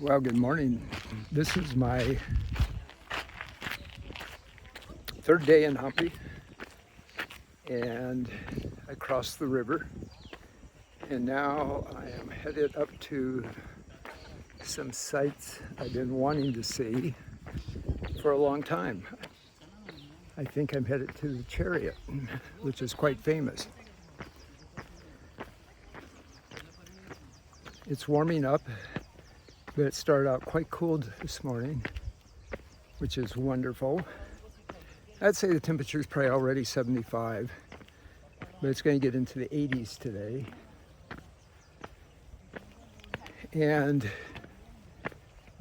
Well, good morning. This is my third day in Hampi, and I crossed the river, and now I am headed up to some sites I've been wanting to see for a long time. I think I'm headed to the chariot, which is quite famous. It's warming up, but it started out quite cold this morning, which is wonderful. I'd say the temperature is probably already 75, but it's going to get into the 80s today. And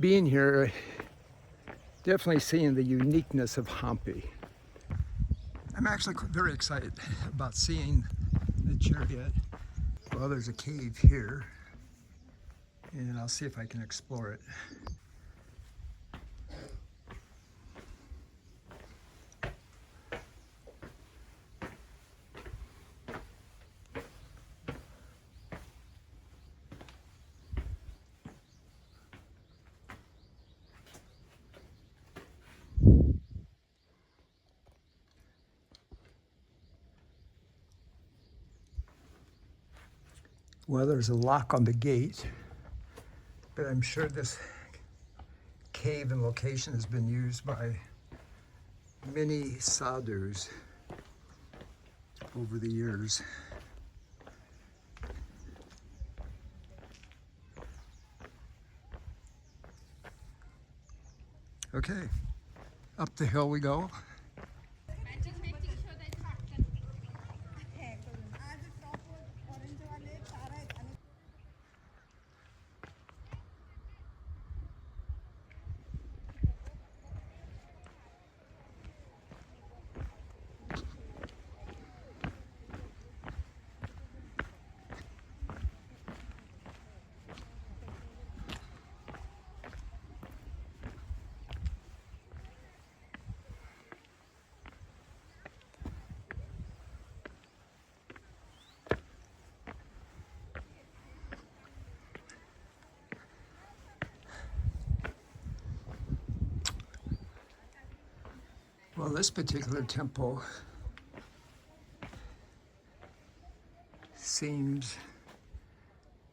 being here, definitely seeing the uniqueness of Hampi. I'm actually very excited about seeing the chariot. Well, there's a cave here, and I'll see if I can explore it. Well, there's a lock on the gate, but I'm sure this cave and location has been used by many sadhus over the years. Okay, up the hill we go. Well, this particular temple seems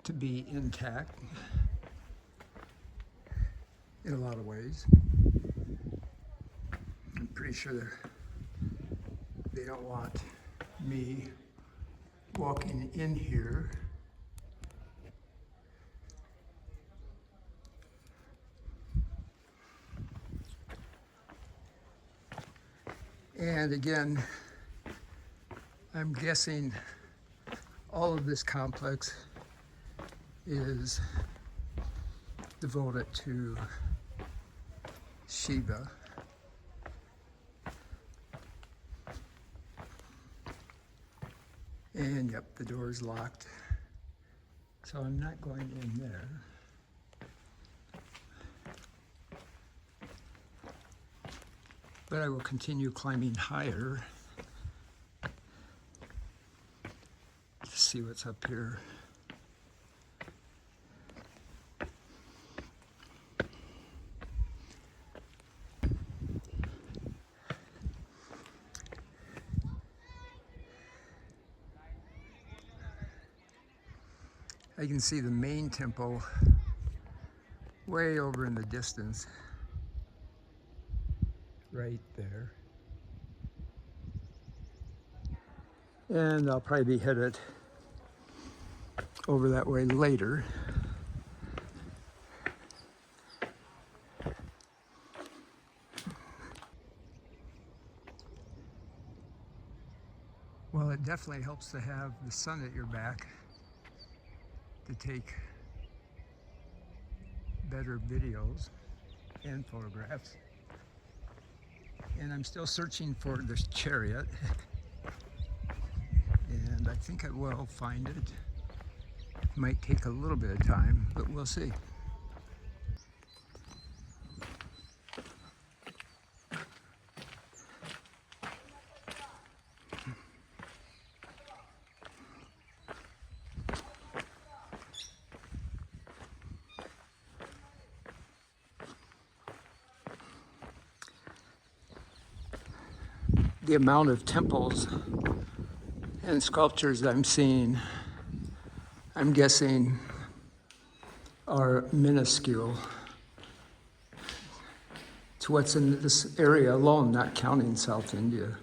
to be intact in a lot of ways. I'm pretty sure they don't want me walking in here. And again, I'm guessing all of this complex is devoted to Shiva. And yep, the door is locked, so I'm not going in there. But I will continue climbing higher to see what's up here. I can see the main temple way over in the distance, right there. And I'll probably be headed over that way later. Well, it definitely helps to have the sun at your back to take better videos and photographs. And I'm still searching for this chariot, and I think I will find it. Might take a little bit of time, but we'll see. the amount of temples and sculptures I'm seeing, I'm guessing, are minuscule to what's in this area alone, not counting South India.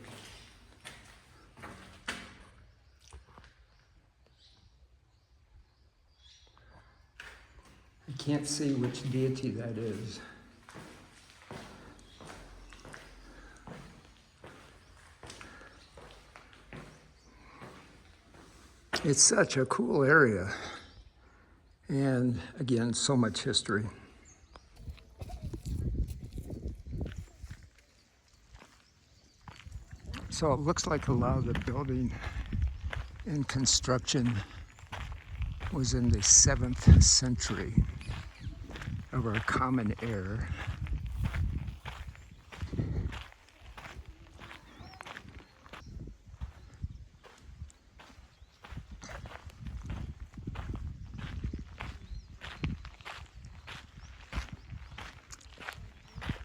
I can't see which deity that is. It's such a cool area. And again, so much history. So it looks like a lot of the building and construction was in the 7th century of our common era.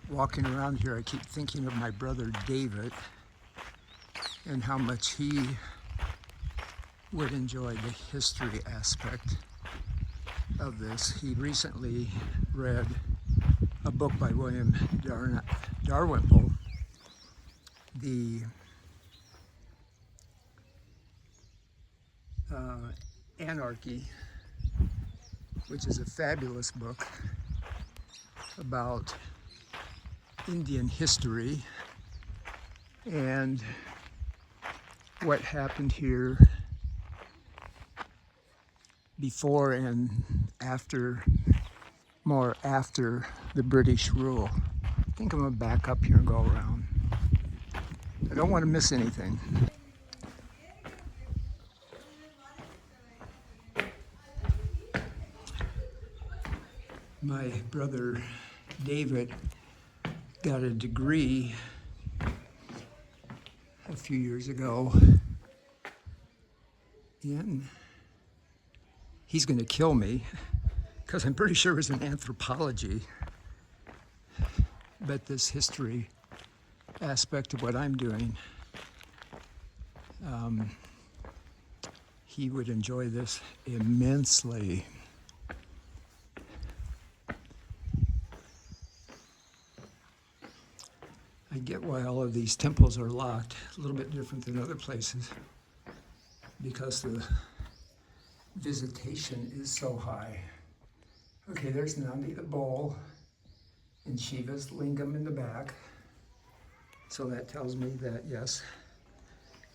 Walking around here, I keep thinking of my brother David and how much he would enjoy the history aspect of this. He recently read a book by William Dalrymple, the Anarchy, which is a fabulous book about Indian history and what happened here before and after, more after the British rule. I think I'm gonna back up here and go around. I don't want to miss anything. My brother David got a degree a few years ago in, he's going to kill me because I'm pretty sure it was in anthropology, but this history aspect of what I'm doing, he would enjoy this immensely. I get why all of these temples are locked, a little bit different than other places, because the visitation is so high. Okay, there's Nandi the bull and Shiva's lingam in the back. So that tells me that, yes,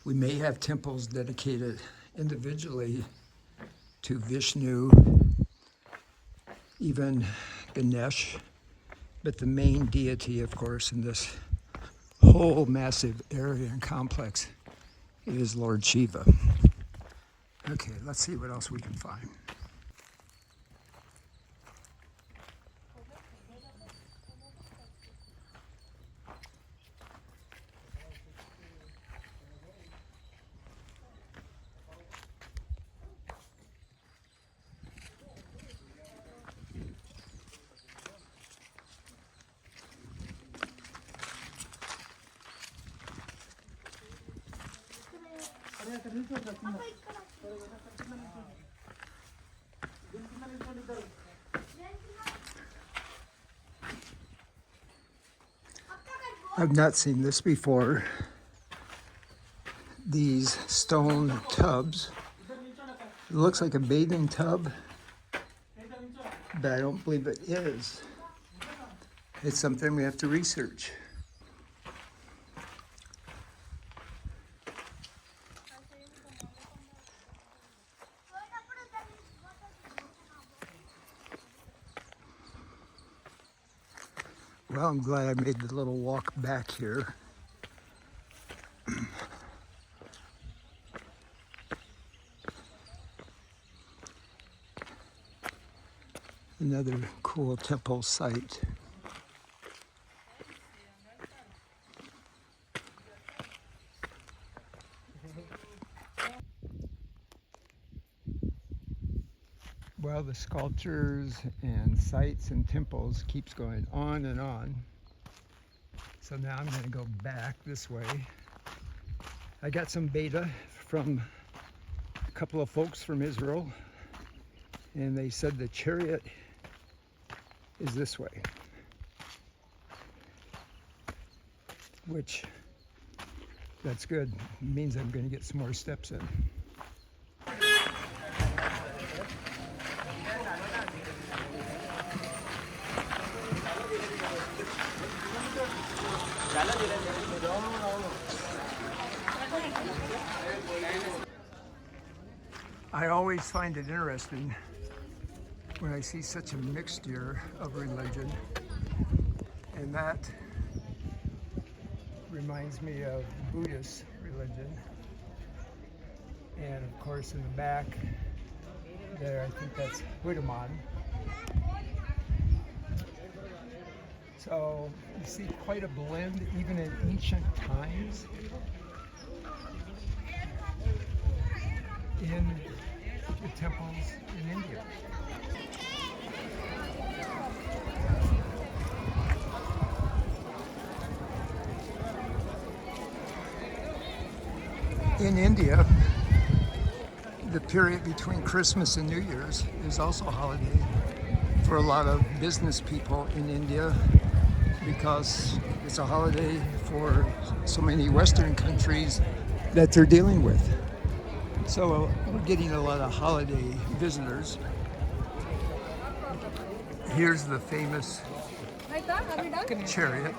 we may have temples dedicated individually to Vishnu, even Ganesh, but the main deity, of course, in this whole massive area and complex is Lord Shiva. Okay, let's see what else we can find. I've not seen this before. These stone tubs. It looks like a bathing tub, but I don't believe it is. It's something we have to research. Well, I'm glad I made the little walk back here. Another cool temple site. Well, the sculptures and sites and temples keeps going on and on. So now I'm going to go back this way I got some beta from a couple of folks from Israel, and they said the chariot is this way, which that's good. It means I'm going to get some more steps in. I always find it interesting when I see such a mixture of religion, and that reminds me of Buddhist religion. And of course in the back there, I think that's Buddhaman. So you see quite a blend even in ancient times in the temples in India. In India, the period between Christmas and New Year's is also a holiday for a lot of business people in India, because it's a holiday for so many Western countries that they're dealing with. So we're getting a lot of holiday visitors. Here's the famous chariot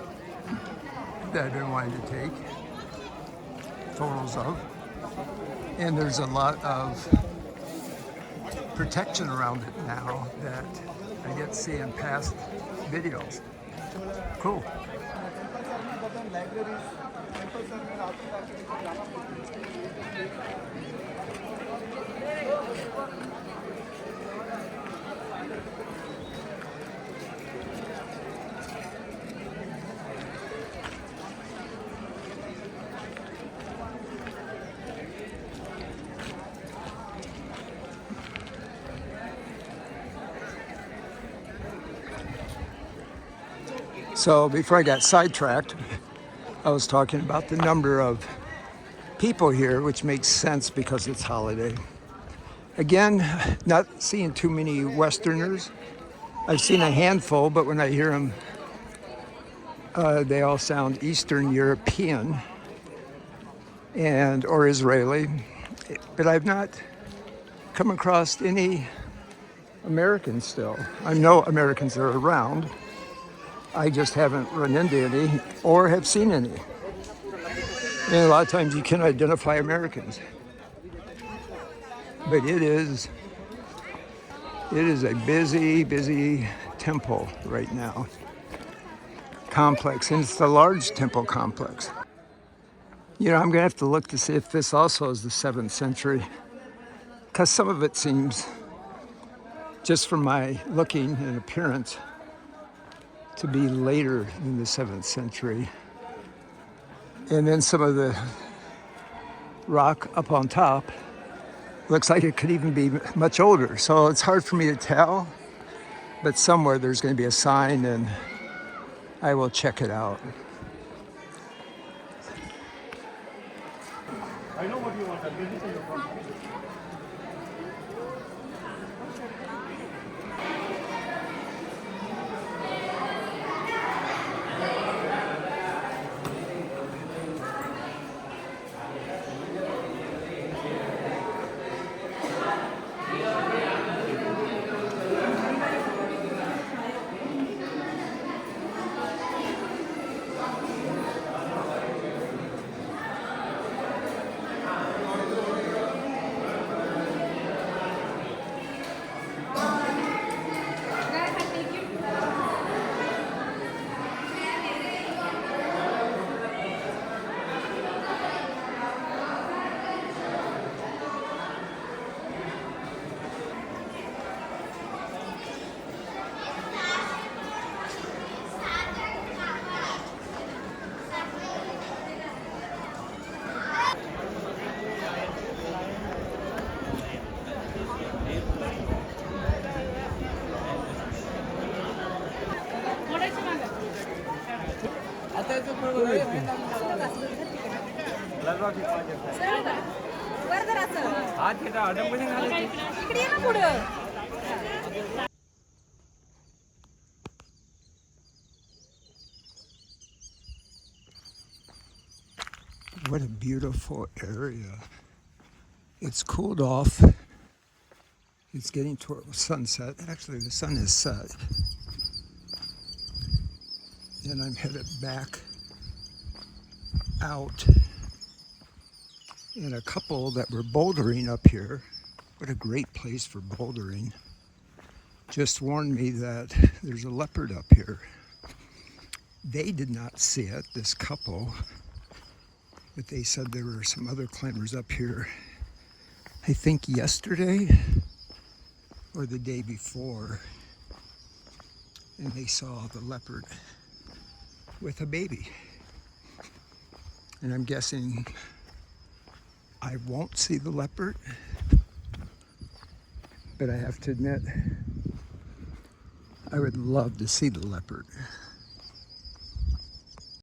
that I've been wanting to take photos of. And there's a lot of protection around it now that I get to see in past videos. Cool. So before I got sidetracked, I was talking about the number of people here, which makes sense because it's holiday. Again, not seeing too many Westerners. I've seen a handful, but when I hear them, they all sound Eastern European or Israeli. But I've not come across any Americans still. I know Americans are around. I just haven't run into any or have seen any. And a lot of times you can identify Americans. But it is a busy temple right now. Complex, and it's the large temple complex. You know, I'm gonna have to look to see if this also is the 7th century, because some of it seems, just from my looking and appearance, to be later than the 7th century. And then some of the rock up on top looks like it could even be much older. So it's hard for me to tell, but somewhere there's going to be a sign and I will check it out. I know what you want. वर जरा असं. इकडे ये ना पुढं. What a beautiful area. It's cooled off. It's getting toward sunset. Actually, the sun is set. And I'm headed back out. And a couple that were bouldering up here, what a great place for bouldering, just warned me that there's a leopard up here. They did not see it, this couple, but they said there were some other climbers up here, I think yesterday or the day before, and they saw the leopard with a baby. And I'm guessing I won't see the leopard, but I have to admit, I would love to see the leopard.